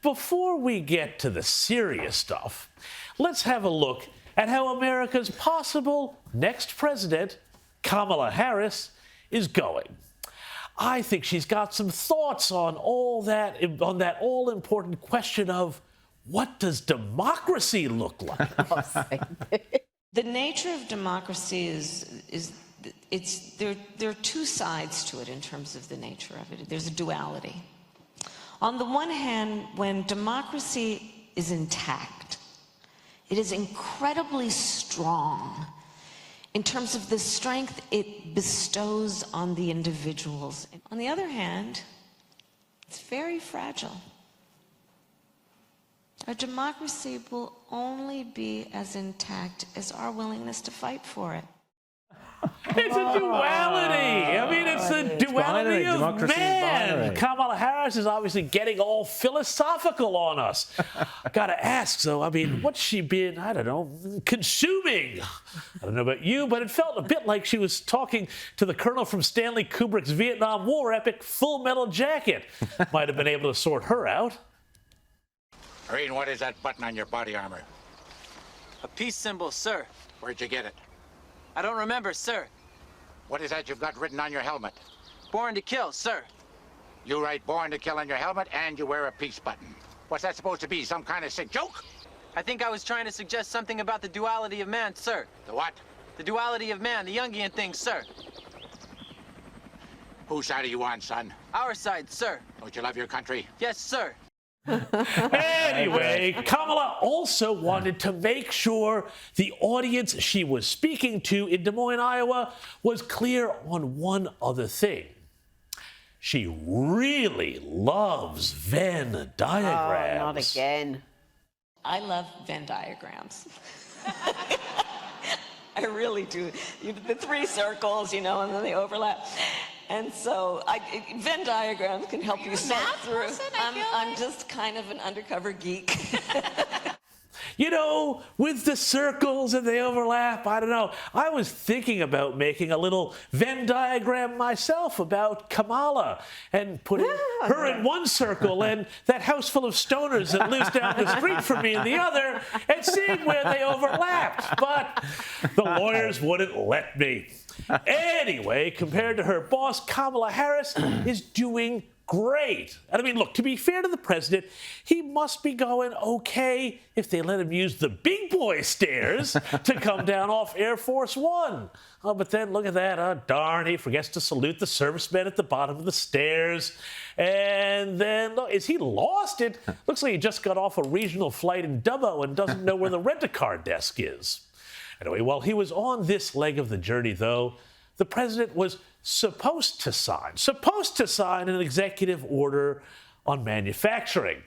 before we get to the serious stuff, let's have a look at how America's possible next president, Kamala Harris, is going. I think she's got some thoughts on that all-important question of what does democracy look like? The nature of democracy there are two sides to it in terms of the nature of it. There's a duality. On the one hand, when democracy is intact, it is incredibly strong in terms of the strength it bestows on the individuals. On the other hand, it's very fragile. Our democracy will only be as intact as our willingness to fight for it. It's a duality. I mean, it's a duality of man. Kamala Harris is obviously getting all philosophical on us. Gotta ask, so, I mean, what's she been, I don't know, consuming? I don't know about you, but it felt a bit like she was talking to the colonel from Stanley Kubrick's Vietnam War epic Full Metal Jacket. Might have been able to sort her out. Marine, what is that button on your body armor? A peace symbol, sir. Where'd you get it? I don't remember, sir. What is that you've got written on your helmet? Born to kill, sir. You write born to kill on your helmet and you wear a peace button. What's that supposed to be, some kind of sick joke? I think I was trying to suggest something about the duality of man, sir. The what? The duality of man, the Jungian thing, sir. Whose side are you on, son? Our side, sir. Don't you love your country? Yes, sir. Anyway, Kamala also wanted to make sure the audience she was speaking to in Des Moines, Iowa, was clear on one other thing. She really loves Venn diagrams. Oh, not again. I love Venn diagrams. I really do. The three circles, and then they overlap. And so Venn diagrams can help you sort through. I'm just kind of an undercover geek. With the circles and they overlap, I don't know. I was thinking about making a little Venn diagram myself about Kamala and putting her in one circle and that house full of stoners that lives down the street from me in the other and seeing where they overlapped. But the lawyers wouldn't let me. Anyway, compared to her boss, Kamala Harris is doing great. And I mean, look, to be fair to the president, he must be going okay if they let him use the big boy stairs to come down off Air Force One. Oh, but then look at that. Oh, darn, he forgets to salute the servicemen at the bottom of the stairs. And then, look, is he lost? It looks like he just got off a regional flight in Dubbo and doesn't know where the rent-a-car desk is. Anyway, while he was on this leg of the journey, though, the president was supposed to sign an executive order on manufacturing.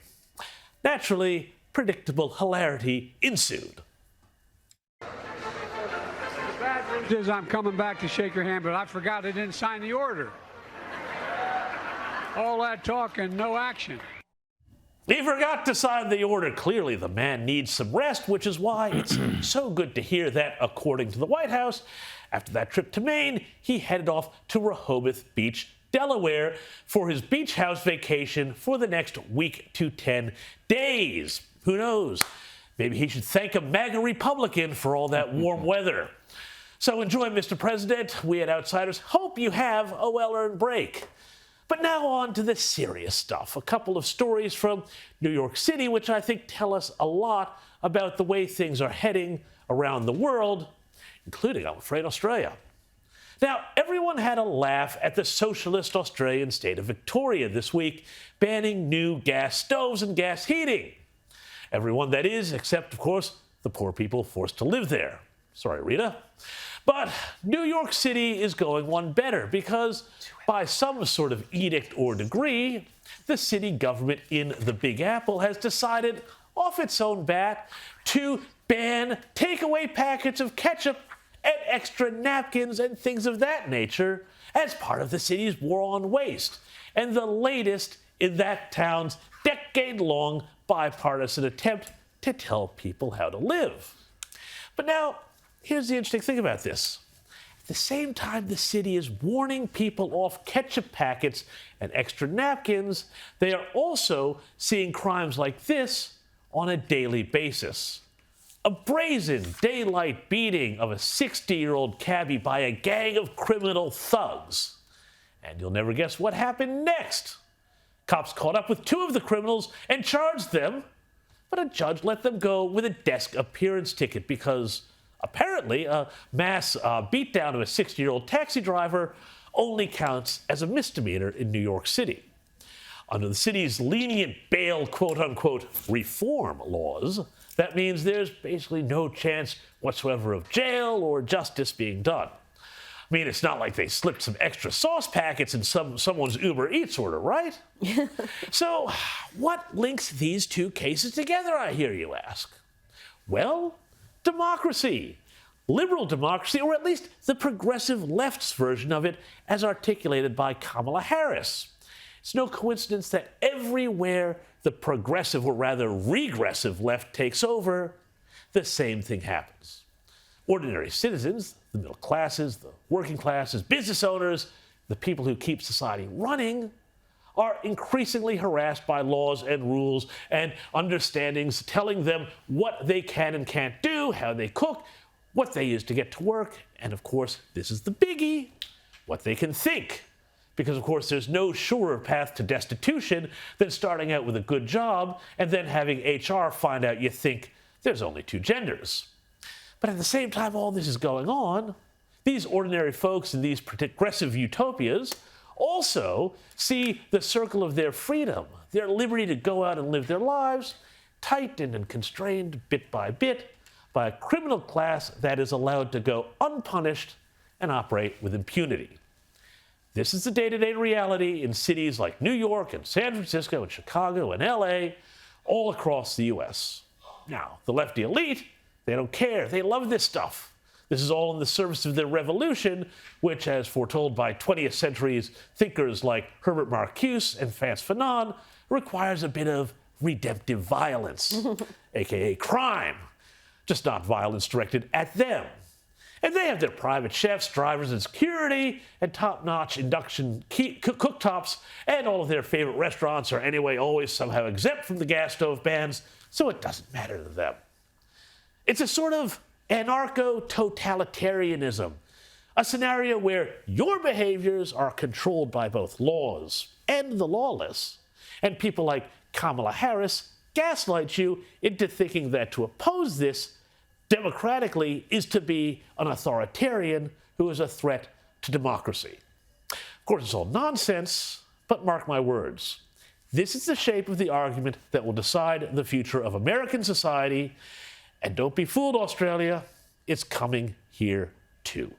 Naturally, predictable hilarity ensued. The bad news is I'm coming back to shake your hand, but I forgot I didn't sign the order. All that talk and no action. He forgot to sign the order. Clearly, the man needs some rest, which is why it's so good to hear that, according to the White House, after that trip to Maine, he headed off to Rehoboth Beach, Delaware, for his beach house vacation for the next week to 10 days. Who knows? Maybe he should thank a MAGA Republican for all that warm weather. So enjoy, Mr. President. We at Outsiders hope you have a well-earned break. But now on to the serious stuff. A couple of stories from New York City, which I think tell us a lot about the way things are heading around the world, including, I'm afraid, Australia. Now, everyone had a laugh at the socialist Australian state of Victoria this week, banning new gas stoves and gas heating. Everyone, that is, except, of course, the poor people forced to live there. Sorry, Rita. But New York City is going one better because, by some sort of edict or decree, the city government in the Big Apple has decided, off its own bat, to ban takeaway packets of ketchup and extra napkins and things of that nature as part of the city's war on waste, and the latest in that town's decade-long bipartisan attempt to tell people how to live. But now, here's the interesting thing about this. the same time the city is warning people off ketchup packets and extra napkins, they are also seeing crimes like this on a daily basis. A brazen daylight beating of a 60-year-old cabbie by a gang of criminal thugs. And you'll never guess what happened next. Cops caught up with 2 of the criminals and charged them, but a judge let them go with a desk appearance ticket because apparently a mass beatdown of a 60-year-old taxi driver only counts as a misdemeanor in New York City. Under the city's lenient bail, quote-unquote, reform laws, that means there's basically no chance whatsoever of jail or justice being done. I mean, it's not like they slipped some extra sauce packets in someone's Uber Eats order, right? So, what links these 2 cases together, I hear you ask? Well, democracy. Liberal democracy, or at least the progressive left's version of it, as articulated by Kamala Harris. It's no coincidence that everywhere the progressive, or rather regressive left takes over, the same thing happens. Ordinary citizens, the middle classes, the working classes, business owners, the people who keep society running, are increasingly harassed by laws and rules and understandings telling them what they can and can't do, how they cook, what they use to get to work, and of course, this is the biggie, what they can think. Because of course, there's no surer path to destitution than starting out with a good job and then having HR find out you think there's only 2 genders. But at the same time all this is going on, these ordinary folks in these progressive utopias also see the circle of their freedom, their liberty to go out and live their lives, tightened and constrained bit by a criminal class that is allowed to go unpunished and operate with impunity. This is the day-to-day reality in cities like New York and San Francisco and Chicago and LA, all across the US. Now, the lefty elite, they don't care. They love this stuff. This is all in the service of their revolution, which, as foretold by 20th century's thinkers like Herbert Marcuse and Frantz Fanon, requires a bit of redemptive violence, aka crime, just not violence directed at them. And they have their private chefs, drivers, and security, and top-notch induction cooktops, and all of their favorite restaurants are anyway always somehow exempt from the gas stove bans, so it doesn't matter to them. It's a sort of anarcho-totalitarianism, a scenario where your behaviors are controlled by both laws and the lawless, and people like Kamala Harris gaslight you into thinking that to oppose this democratically is to be an authoritarian who is a threat to democracy. Of course, it's all nonsense, but mark my words. This is the shape of the argument that will decide the future of American society. And don't be fooled, Australia. It's coming here too.